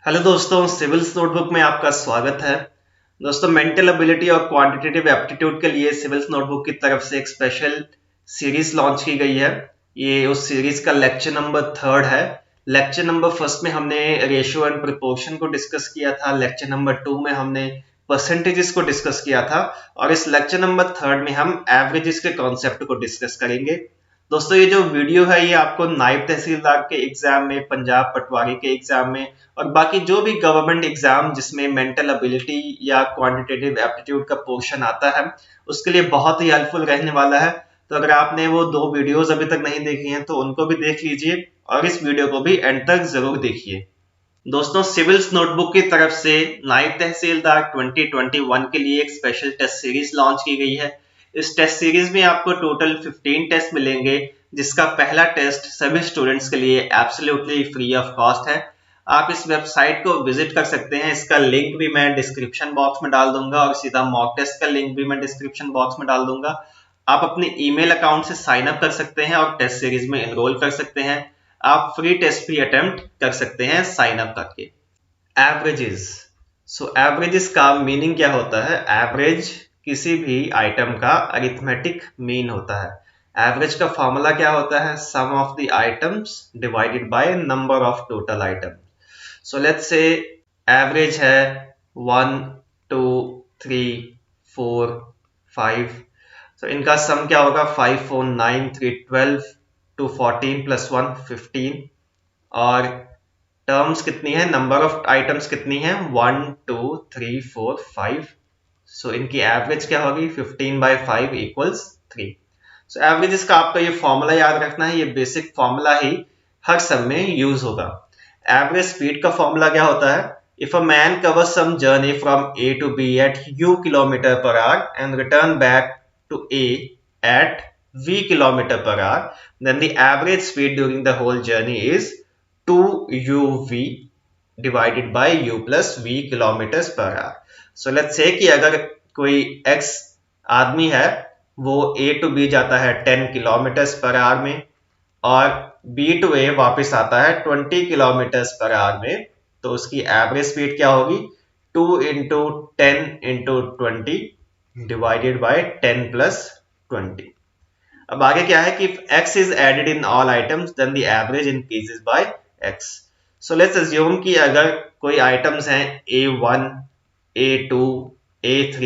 Hello दोस्तों, civils notebook में आपका स्वागत है। दोस्तों, मेंटल एबिलिटी और क्वांटिटेटिव एप्टीट्यूड के लिए सिविल्स नोटबुक की तरफ से एक स्पेशल सीरीज लॉन्च की गई है। ये उस सीरीज का लेक्चर नंबर 3 है। लेक्चर नंबर 1 में हमने रेशियो एंड प्रोपोर्शन को डिस्कस किया था। लेक्चर नंबर 2 में हमने परसेंटेजेस को डिस्कस किया था और इस लेक्चर नंबर 3 में हम एवरेजेस के कॉन्सेप्ट को डिस्कस करेंगे। दोस्तों, ये जो वीडियो है ये आपको नायब तहसीलदार के एग्जाम में, पंजाब पटवारी के एग्जाम में और बाकी जो भी गवर्नमेंट एग्जाम जिसमें मेंटल एबिलिटी या क्वांटिटेटिव एप्टीट्यूड का पोर्शन आता है उसके लिए बहुत ही हेल्पफुल रहने वाला है। तो अगर आपने वो 2 वीडियोस अभी तक नहीं देखी हैं तो उनको भी देख लीजिए और इस वीडियो को भी एंड तक जरूर देखिए। दोस्तों, सिविल्स नोटबुक की तरफ से नायब तहसीलदार 2021 के लिए एक स्पेशल टेस्ट सीरीज लॉन्च की गई है। इस टेस्ट सीरीज में आपको टोटल 15 टेस्ट मिलेंगे, जिसका पहला टेस्ट सभी स्टूडेंट्स के लिए एब्सोल्युटली फ्री ऑफ कॉस्ट है। आप इस वेबसाइट को विजिट कर सकते हैं। इसका लिंक भी मैं डिस्क्रिप्शन बॉक्स में डाल दूंगा और सीधा मॉक टेस्ट का लिंक भी मैं डिस्क्रिप्शन बॉक्स में डाल दूंगा। आप अपने ईमेल अकाउंट से साइन अप कर सकते हैं और टेस्ट सीरीज में एनरोल कर सकते हैं। आप फ्री टेस्ट भी अटेम्प्ट कर सकते हैं साइन अप करके। एवरेजेस। एवरेजेस का मीनिंग क्या होता है? एवरेज किसी भी आइटम का अरिथमेटिक मीन होता है। एवरेज का फॉर्मूला क्या होता है? Sum of the items divided by number of total items. So let's say average है 1 2 3 4 5। सो इनका सम क्या होगा? 5 4 9 3 12 2 14 प्लस 1 15। और टर्म्स कितनी है? नंबर ऑफ आइटम्स कितनी है? 1 2 3 4 5। सो इनकी एवरेज क्या होगी? 15/5 इक्वल्स 3। सो एवरेजेस का आपका ये फॉर्मूला याद रखना है। ये बेसिक फॉर्मूला ही हर सब में यूज होगा। एवरेज स्पीड का फॉर्मूला क्या होता है? If a man covers some journey from A to B at u kilometre per hour and return back to A at v kilometre per hour, then the average speed during the whole journey is 2uv divided by u plus v kilometre per our. So let's से कि अगर कोई x आदमी है, वो a to b जाता है 10 kilometre per our में और b टू a वापस आता है 20 किलोमीटर पर आवर में, तो उसकी एवरेज स्पीड क्या होगी? 2 into 10 into 20 divided by 10 plus 20। अब आगे क्या है कि if x is added in all items then the average increases by x। So let's assume कि अगर कोई आइटम्स हैं A1, A2, A3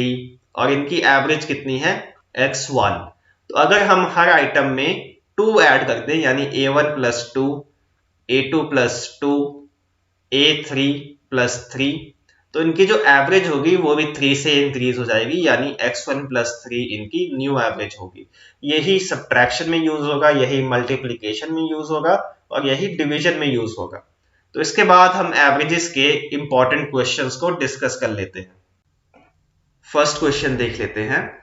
और इनकी एवरेज कितनी है? x1। तो अगर हम हर आइटम में 2 ऐड कर दें, यानी A1 plus 2, A2 plus 2, A3 plus 3, तो इनकी जो एवरेज होगी वो भी 3 से इंक्रीज हो जाएगी, यानी x1 प्लस 3 इनकी न्यू एवरेज होगी। यही सब्ट्रैक्शन में यूज होगा, यही मल्टीप्लिकेशन में यूज होगा और यही डिवीजन में यूज होगा। तो इसके बाद हम एवरेजेस के इंपॉर्टेंट क्वेश्चंस को डिस्कस कर लेते हैं। फर्स्ट क्वेश्चन देख लेते हैं।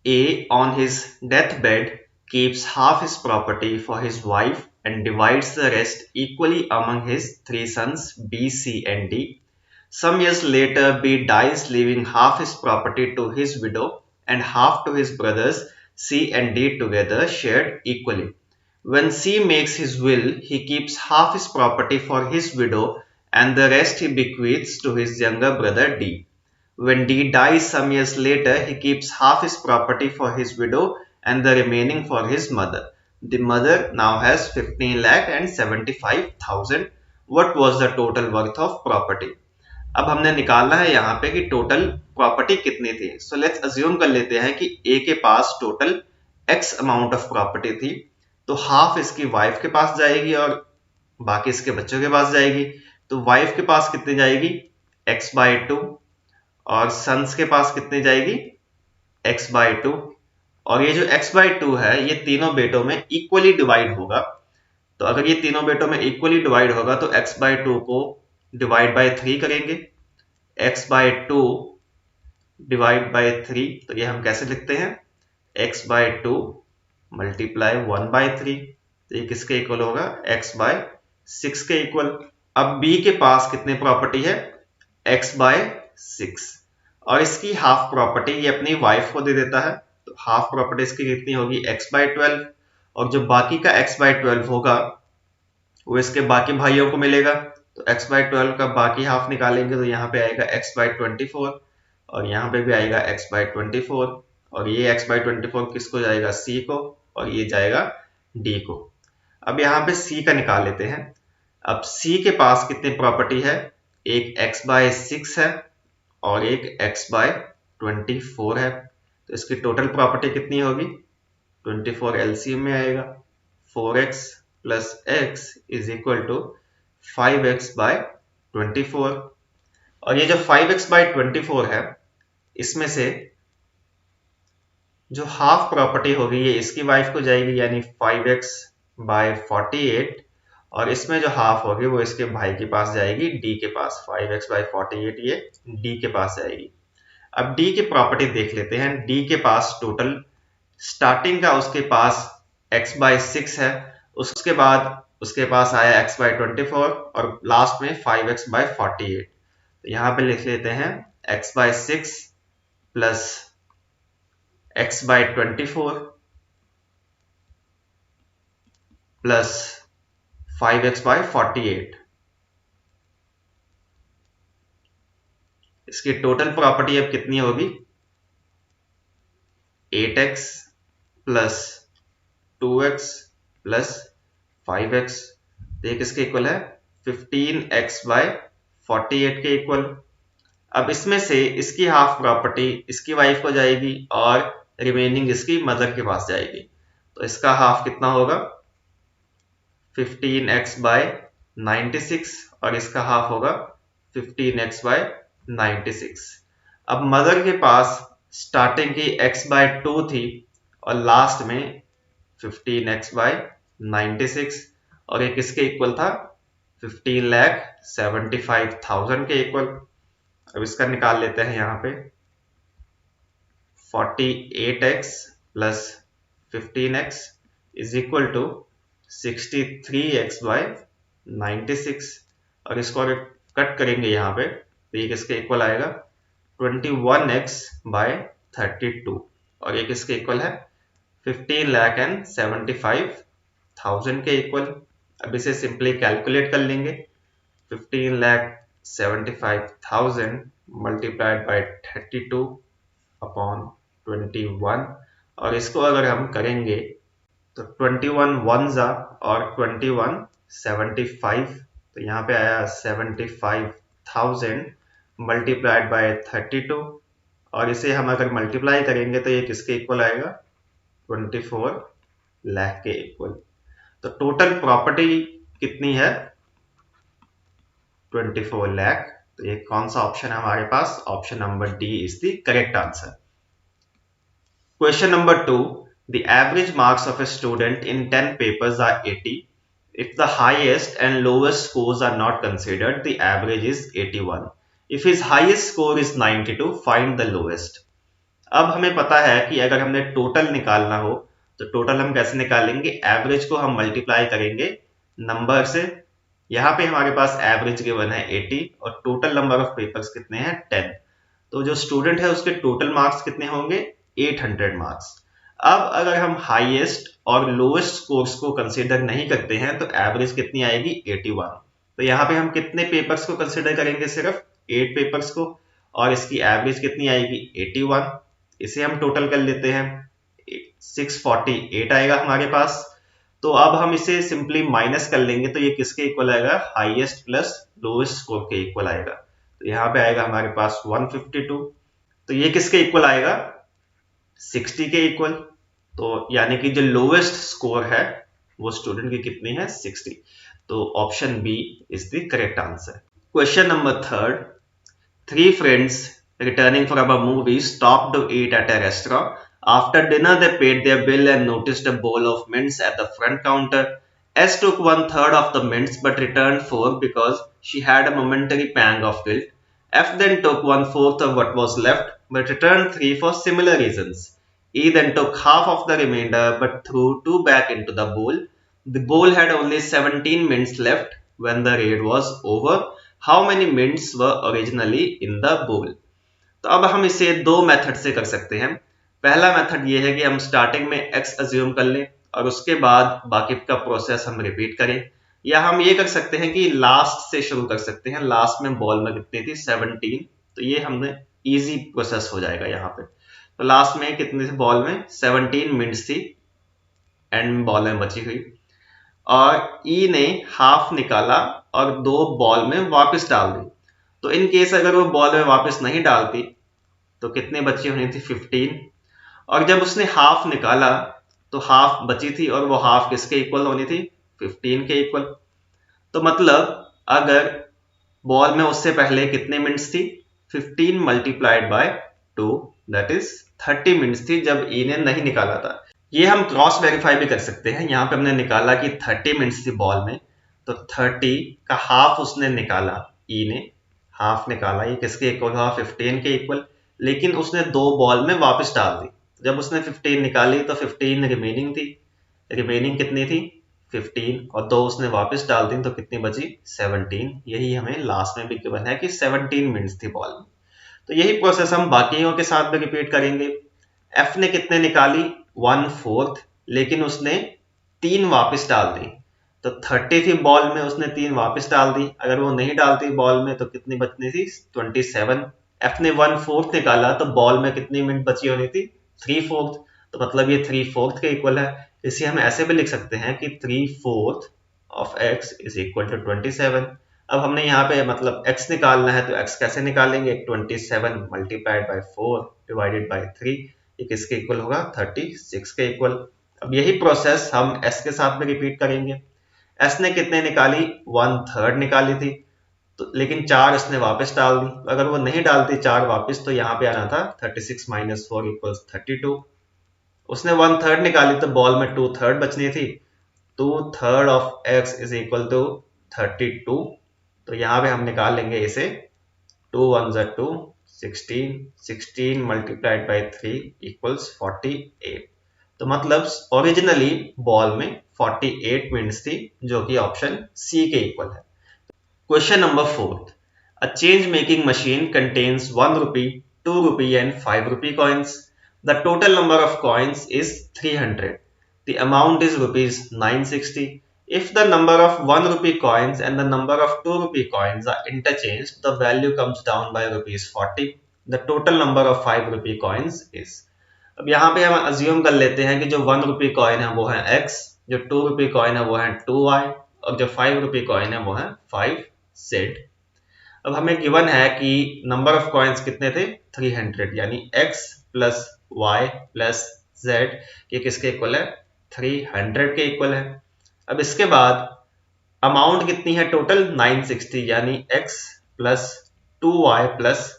A on his deathbed keeps half his property for his wife and divides the rest equally among his 3 sons B, C and D. Some years later, B dies, leaving half his property to his widow and half to his brothers C and D together, shared equally. When C makes his will, he keeps half his property for his widow and the rest he bequeaths to his younger brother D. When D dies some years later, he keeps half his property for his widow and the remaining for his mother. The mother now has 15,75,000. What was the total worth of property? अब हमने निकालना है यहाँ पे कि total property कितनी थी। So let's assume कर लेते हैं कि ए के पास total x amount of property थी, तो हाफ इसकी वाइफ के पास जाएगी और बाकी इसके बच्चों के पास जाएगी। तो वाइफ के पास कितनी जाएगी? x/2 और सन्स के पास कितनी जाएगी? x/2। और ये जो x/2 है ये तीनों बेटों में इक्वली डिवाइड होगा। तो अगर ये तीनों बेटों में इक्वली डिवाइड होगा तो x/2 को डिवाइड बाय 3 करेंगे। x/2 डिवाइड बाय 3, तो ये हम कैसे लिखते हैं? x/2 मल्टीप्लाई 1/3, तो ये किसके इक्वल होगा? x/6 के इक्वल। अब b के पास कितनी प्रॉपर्टी है? x/6 और इसकी हाफ प्रॉपर्टी ये अपनी वाइफ को दे देता है, तो हाफ प्रॉपर्टी इसकी कितनी होगी? x/12। और जो बाकी का x/12 होगा वो इसके बाकी भाइयों को मिलेगा, तो x बाई 12 का बाकी हाफ निकालेंगे तो यहाँ पे आएगा x बाई 24 और यहाँ पे भी आएगा x बाई 24 और ये x बाई 24 किसको जाएगा, c को, और ये जाएगा d को। अब यहाँ पे c का निकाल लेते हैं। अब c के पास कितनी प्रॉपर्टी है, एक x बाई 6 है और एक x बाई 24 है। तो इसकी टोटल प्रॉपर्टी कितनी होगी, 24 एलसीएम में आएगा, 4x plus x is equal to 5x by 24। और ये जो 5x बाई 24 है, इसमें से जो हाफ प्रॉपर्टी होगी ये इसकी वाइफ को जाएगी, यानी 5x बाई 48, और इसमें जो हाफ होगी वो इसके भाई के पास जाएगी, d के पास। 5x बाई 48 ये d के पास जाएगी। अब d की प्रॉपर्टी देख लेते हैं। d के पास टोटल स्टार्टिंग का उसके पास x बाई 6 है, उसके बाद उसके पास आया x बाई 24 और लास्ट में 5x बाई 48। तो यहाँ पे लिख लेते हैं x by 6 plus x by 24 plus 5x by 48। इसकी टोटल प्रॉपर्टी अब कितनी होगी, 8x plus 2x plus 5x। तो ये किसके इक्वल है, 15x बाई 48 के इक्वल। अब इसमें से इसकी हाफ प्रॉपर्टी इसकी वाइफ को जाएगी और रिमेनिंग इसकी मदर के पास जाएगी। तो इसका हाफ कितना होगा, 15x बाई 96 और इसका हाफ होगा 15x बाई 96। अब मदर के पास स्टार्टिंग की x बाई 2 थी और लास्ट में 15x बाई 96 और ये किसके इक्वल था, 15,75,000 के इक्वल। अब इसका निकाल लेते हैं यहाँ पे, 48x plus 15x is equal to 63x by 96 और इसको अगर कट करेंगे यहाँ पे तो ये किसके इक्वल आएगा, 21x बाई 32 और ये किसके इक्वल है, 15,75,000 के इक्वल। अब इसे सिंपली कैलकुलेट कर लेंगे, 15,75,000 मल्टीप्लाइड बाई 32 अपॉन 21 और इसको अगर हम करेंगे तो 21 वन जा और 21 75, तो यहाँ पे आया 75,000 मल्टीप्लाइड बाय 32 और इसे हम अगर मल्टीप्लाई करेंगे तो ये किसके इक्वल आएगा, 24 लाख के इक्वल। तो टोटल प्रॉपर्टी कितनी है, 24 लाख। तो ये कौन सा ऑप्शन है हमारे पास, option number D is the correct answer. Question number 2, the average marks of a student in 10 papers are 80. If the highest and lowest scores are not considered, the average is 81. If his highest score is 92, find the lowest. अब हमें पता है कि अगर हमने total निकालना हो तो टोटल हम कैसे निकालेंगे, एवरेज को हम मल्टीप्लाई करेंगे नंबर से। यहाँ पे हमारे पास एवरेज गिवन है 80 और टोटल नंबर ऑफ पेपर्स कितने हैं, 10। तो जो स्टूडेंट है उसके टोटल मार्क्स कितने होंगे, 800 मार्क्स। अब अगर हम हाईएस्ट और लोएस्ट स्कोर्स को कंसीडर नहीं करते हैं तो एवरेज कितनी आएगी, 81। तो यहाँ पे हम कितने पेपर्स को कंसीडर करेंगे, सिर्फ 8 पेपर्स को, और इसकी एवरेज कितनी आएगी, 81। इसे हम टोटल कर लेते हैं, 648 आएगा हमारे पास। तो अब हम इसे सिंपली माइनस कर लेंगे तो ये किसके इक्वल आएगा, हाईएस्ट प्लस लोएस्ट स्कोर के इक्वल आएगा। तो यहाँ पे आएगा हमारे पास 152। तो ये किसके इक्वल आएगा, 60 के इक्वल। तो यानी कि जो लोएस्ट स्कोर है वो स्टूडेंट की कितनी है, 60। तो option B is the correct answer. Question number 3, 3 friends returning from a movie stopped to eat at a restaurant. After dinner they paid their bill and noticed a bowl of mints at the front counter. S took 1/3 of the mints but returned 4 because she had a momentary pang of guilt. F then took 1/4 of what was left but returned 3 for similar reasons. E then took half of the remainder but threw 2 back into the bowl. The bowl had only 17 mints left when the raid was over. How many mints were originally in the bowl? तो अब हम इसे दो method से कर सकते हैं। पहला मेथड ये है कि हम स्टार्टिंग में x अज्यूम कर लें और उसके बाद बाकी का प्रोसेस हम रिपीट करें। या हम ये कर सकते हैं कि लास्ट से शुरू कर सकते हैं। लास्ट में बॉल में कितनी थी 17, तो ये हमने इजी प्रोसेस हो जाएगा यहाँ पे। तो लास्ट में कितनी थी बॉल में 17 मिनट्स थी एंड में बॉल में बची हुई, और ई ने हाफ निकाला और 2 बॉल में वापस डाल दी। तो इन केस अगर वो बॉल में वापस नहीं डालती तो कितने बची होनी थी 15, और जब उसने हाफ निकाला तो हाफ बची थी और वो हाफ किसके इक्वल होनी थी 15 के इक्वल। तो मतलब अगर बॉल में उससे पहले कितने मिनट्स थी 15 multiplied by 2 that is 30 minutes थी जब ई ने नहीं निकाला था। ये हम क्रॉस वेरीफाई भी कर सकते हैं। यहाँ पे हमने निकाला कि 30 मिनट्स थी बॉल में, तो 30 का हाफ उसने निकाला, ई ने हाफ निकाला, ये किसके इक्वल हुआ 15 के इक्वल। लेकिन उसने 2 बॉल में वापस डाल दी। जब उसने 15 निकाली तो 15 रिमेनिंग थी, रिमेनिंग कितनी थी 15, और 2 उसने वापस डाल दी तो कितनी बची 17। यही हमें लास्ट में भी गिवन है कि 17 मिनट्स थी बॉल में। तो यही प्रोसेस हम बाकियों के साथ भी रिपीट करेंगे। एफ ने कितने निकाली 1/4, लेकिन उसने 3 वापस डाल दी, तो 30 थी बॉल में, उसने 3 वापस डाल दी। अगर वो नहीं डालती बॉल में तो कितनी बचनी थी 27। एफ ने 1/4 निकाला तो बॉल में कितनी मिनट बची होनी थी 3/4, तो मतलब ये 3/4 के इक्वल है। इसे हम ऐसे भी लिख सकते हैं कि 3/4 of x is equal to 27। अब हमने यहाँ पे मतलब x निकालना है, तो x कैसे निकालेंगे 27 मल्टीप्लाइड बाय 4 डिवाइडेड बाय 3, ये किसके इक्वल होगा 36 के इक्वल। अब यही प्रोसेस हम s के साथ में रिपीट करेंगे। s ने कितने निकाली 1/3 निकाली थी, तो लेकिन 4 इसने वापस डाल दी। अगर वो नहीं डालती 4 वापस तो यहाँ पे आना था 36 माइनस 4 इक्वल्स 32। उसने 1/3 निकाली तो बॉल में 2/3 बचनी थी, 2/3 of x is equal to 32। तो यहाँ पे हम निकाल लेंगे इसे, 2 1 2 16, 16 मल्टीप्लाइड बाई 3 इक्वल्स 48। तो मतलब ओरिजिनली बॉल में 48 मिनट्स थी, जो कि ऑप्शन सी के इक्वल है। Question number 4, a change making machine contains 1 rupee, 2 rupee and 5 rupee coins. The total number of coins is 300. The amount is rupees 960. If the number of 1 rupee coins and the number of 2 rupee coins are interchanged, the value comes down by rupees 40. The total number of 5 rupee coins is. अब यहाँ पे हम assume कर लेते हैं कि जो 1 rupee coin है वो है x, जो 2 रुपी कॉइन है वो है 2y, और जो 5 रुपी कॉइन है वो है 5z। अब हमें गिवन है कि नंबर ऑफ कॉइन्स कितने थे 300, यानी x plus y plus z, ये किसके इक्वल है 300 के इक्वल है। अब इसके बाद अमाउंट कितनी है टोटल 960, यानी x plus 2y plus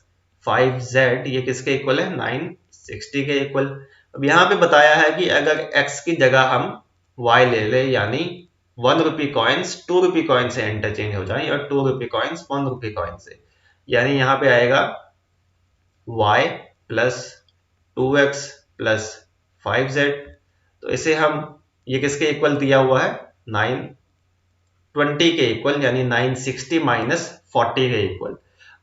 5z, ये किसके इक्वल है 960 के इक्वल। अब यहाँ पे बताया है कि अगर x की जगह हम y ले ले, यानी 1 रुपी कॉइन्स 2 रुपी कॉइन से इंटरचेंज हो जाए और 2 रुपी कॉइन्स 1 रुपी कॉइन से, यानी यहाँ पे आएगा y plus 2x plus 5z। तो इसे हम, ये किसके इक्वल दिया हुआ है 920 के इक्वल, यानी 960 माइनस 40 के इक्वल।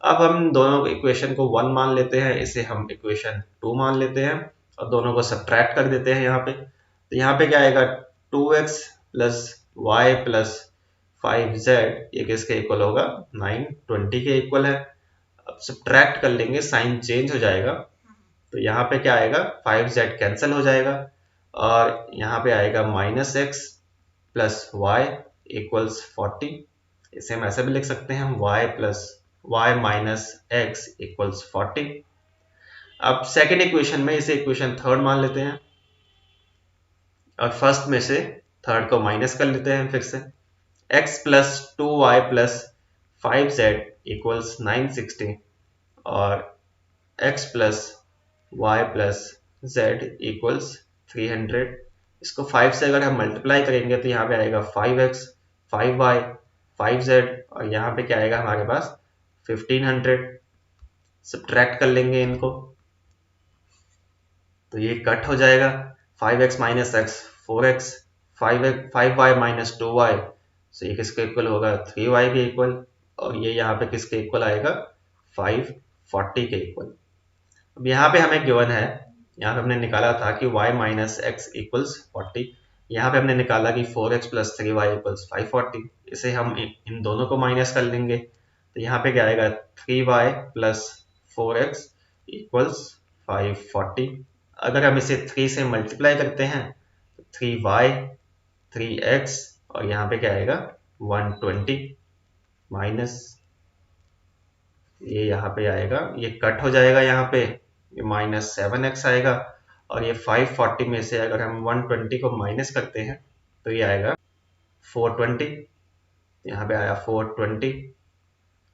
अब हम दोनों इक्वेशन को 1 मान लेते हैं, इसे हम इक्वेशन 2 मान लेते हैं और दोनों को सब्ट्रैक्ट कर देते हैं यहाँ पे। तो यहाँ पे क्या आएगा 2x plus y plus 5z, ये किसके इक्वल होगा 920 के इक्वल है। अब सब्ट्रैक्ट कर लेंगे, साइन चेंज हो जाएगा, तो यहाँ पे क्या आएगा 5z कैंसिल हो जाएगा और यहाँ पे आएगा minus x plus y equals 40। इसे हम ऐसे भी लिख सकते हैं y plus y minus x equals 40। अब सेकेंड इक्वेशन में इसे इक्वेशन थर्ड मान लेते हैं और फर्स्ट में से थर्ड को माइनस कर लेते हैं फिर से। x plus 2y plus 5z equals 960 और x plus y plus z equals 300। इसको 5 से अगर हम मल्टीप्लाई करेंगे तो यहाँ पे आएगा 5x 5y 5z और यहाँ पे क्या आएगा हमारे पास 1500। सब्ट्रैक्ट कर लेंगे इनको तो ये कट हो जाएगा, 5x minus x 4x, 5y minus 2y, तो ये किसके इक्वल होगा 3y के इक्वल, और ये यहाँ पे किसके इक्वल आएगा 540 के इक्वल। अब यहाँ पे हमें गिवन है, यहाँ पे हमने निकाला था कि y माइनस x इक्वल्स 40, यहाँ पे हमने निकाला कि 4x प्लस 3y इक्वल्स 540। इसे हम इन दोनों को माइनस कर लेंगे, तो यहाँ पे क्या आएगा 3y प्लस 4x इक्वल्स 540। अगर हम इसे 3 से मल्टीप्लाई करते हैं तो 3y 3x और यहाँ पे क्या आएगा 120 माइनस ये यहाँ पे आएगा, ये कट हो जाएगा, यहाँ पे ये माइनस 7x आएगा और ये 540 में से अगर हम 120 को माइनस करते हैं तो ये आएगा 420, यहाँ पे आया 420।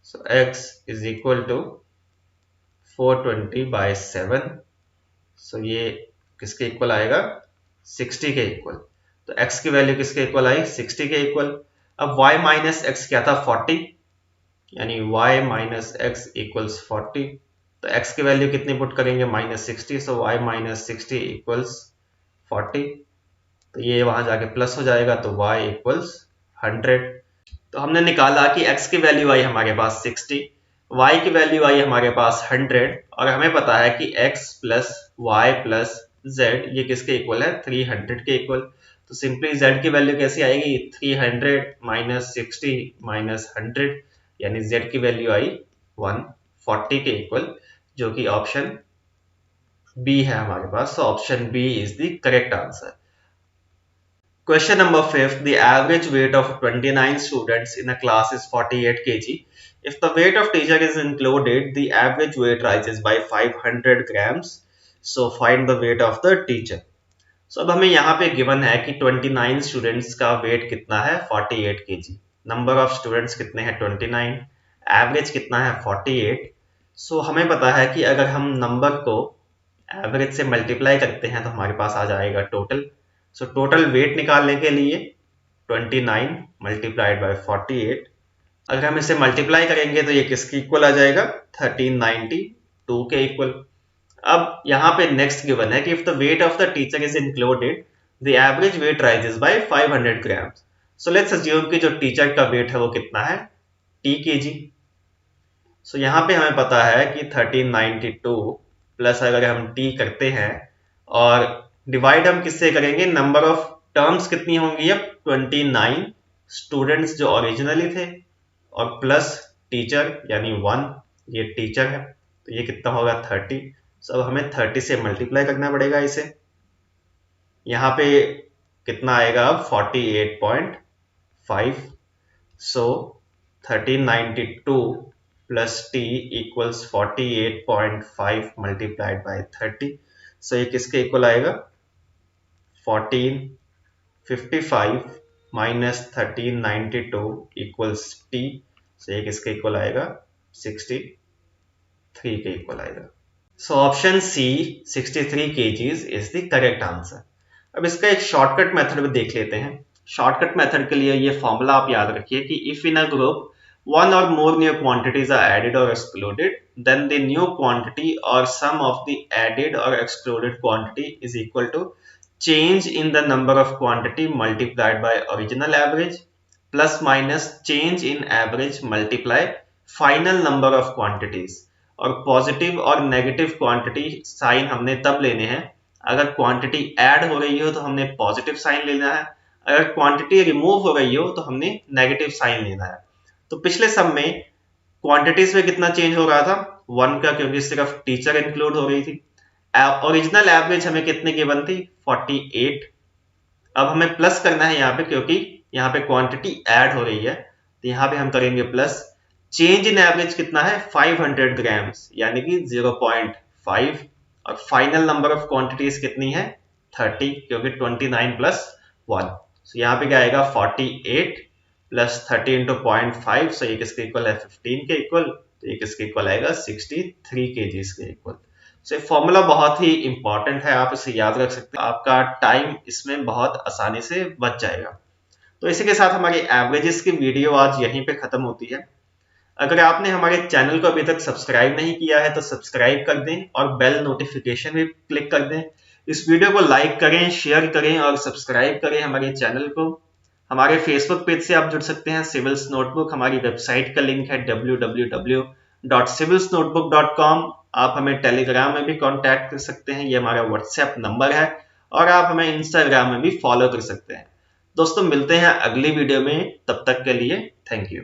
सो x इज इक्वल टू 420/7। सो ये किसके इक्वल आएगा 60 के इक्वल। तो x की वैल्यू किसके इक्वल आई 60 के इक्वल। अब y माइनस एक्स क्या था 40, यानी y माइनस एक्स इक्वल्स 40। तो x की वैल्यू कितनी पुट करेंगे -60, सो y माइनस 60 इक्वल्स 40। तो ये वहां जाके प्लस हो जाएगा तो y इक्वल्स 100। तो हमने निकाला कि x की वैल्यू आई हमारे पास 60, y की वैल्यू आई हमारे पास 100 और हमें पता है कि x plus y plus z ये किसके इक्वल है 300 के इक्वल। तो सिंपली z की वैल्यू कैसी आएगी 300 माइनस 60 माइनस 100, यानी z की वैल्यू आई 140 के इक्वल, जो कि ऑप्शन बी है हमारे पास। तो option B is the correct answer. Question number 5. The average weight of 29 students in a class is 48 kg. If the weight of teacher is included, the average weight rises by 500 grams. So find the weight of the teacher. So अब हमें यहाँ पे given है कि 29 students का weight कितना है 48 kg. Number of students कितने हैं 29, average कितना है 48. So हमें पता है कि अगर हम number को average से multiply करते हैं तो हमारे पास आ जाएगा total. सो टोटल वेट निकालने के लिए 29 मल्टीप्लाइड बाय 48, अगर हम इसे मल्टीप्लाई करेंगे तो ये किसके इक्वल आ जाएगा 1392 के इक्वल। अब यहाँ पे नेक्स्ट गिवन है कि if the weight of the teacher is included the average weight rises by 500 grams. So let's assume कि जो टीचर का वेट है वो कितना है t kg। सो यहाँ पे हमें पता है कि 1392 प्लस अगर हम t करते हैं और डिवाइड हम किससे करेंगे, नंबर ऑफ टर्म्स कितनी होंगी अब 29 स्टूडेंट्स जो ओरिजिनली थे और प्लस टीचर यानी 1, ये टीचर है तो ये कितना होगा 30। सो अब हमें 30 से मल्टीप्लाई करना पड़ेगा इसे, यहाँ पे कितना आएगा अब 48.5। सो 1392 plus T equals 48.5 multiplied by 30। सो ये किसके इक्वल आएगा 1455 माइनस 1392 इक्वल्स टी। सो ये किसके इक्वल आएगा 63 के इक्वल आएगा। So option C 63 kgs is the correct answer. अब इसका एक शॉर्टकट मेथड भी देख लेते हैं। शॉर्टकट मेथड के लिए ये फॉर्मूला आप याद रखिए कि if in a group one or more new quantities are added or excluded, then the new quantity or sum of the added or excluded quantity is equal to change in the number of quantity multiplied by original average plus minus change in average multiply final number of quantities। और positive और negative quantity sign हमने तब लेने हैं अगर quantity add हो रही हो तो हमने पॉजिटिव साइन लेना है, अगर क्वांटिटी रिमूव हो रही हो तो हमने नेगेटिव साइन लेना है। तो पिछले सम में क्वांटिटीज में कितना चेंज हो रहा था 1 का, क्योंकि सिर्फ टीचर इंक्लूड हो रही थी। ओरिजिनल एवरेज हमें कितने गिवन थी 48। अब हमें प्लस करना है यहाँ पे क्योंकि यहाँ पे क्वांटिटी ऐड हो रही है, तो यहाँ पे हम करेंगे प्लस। चेंज इन एवरेज कितना है 500 ग्राम्स यानी कि 0.5 और फाइनल नंबर ऑफ क्वांटिटीज कितनी है 30 क्योंकि 29 प्लस 1। सो यहाँ पे क्या आएगा 48 प्लस 30 इंटू 0.5। सो ये किसके इक्वल है 15 के इक्वल, तो ये किसके इक्वल आएगा 63 kgs के इक्वल। सो ये फॉर्मूला बहुत ही इंपॉर्टेंट है, आप इसे याद रख सकते हैं, आपका टाइम इसमें बहुत आसानी से बच जाएगा। तो इसी के साथ हमारी एवरेजेस की वीडियो आज यहीं पे खत्म होती है। अगर आपने हमारे चैनल को अभी तक सब्सक्राइब नहीं किया है तो सब्सक्राइब कर दें और बेल नोटिफिकेशन भी क्लिक कर दें। इस वीडियो को लाइक करें, शेयर करें और सब्सक्राइब करें हमारे चैनल को। हमारे फेसबुक पेज से आप जुड़ सकते हैं सिविल्स नोटबुक, हमारी वेबसाइट का लिंक है www.civilsnotebook.com। आप हमें टेलीग्राम में भी कांटेक्ट कर सकते हैं, ये हमारा व्हाट्सएप नंबर है, और आप हमें इंस्टाग्राम में भी फॉलो कर सकते हैं। दोस्तों मिलते हैं अगली वीडियो में, तब तक के लिए थैंक यू।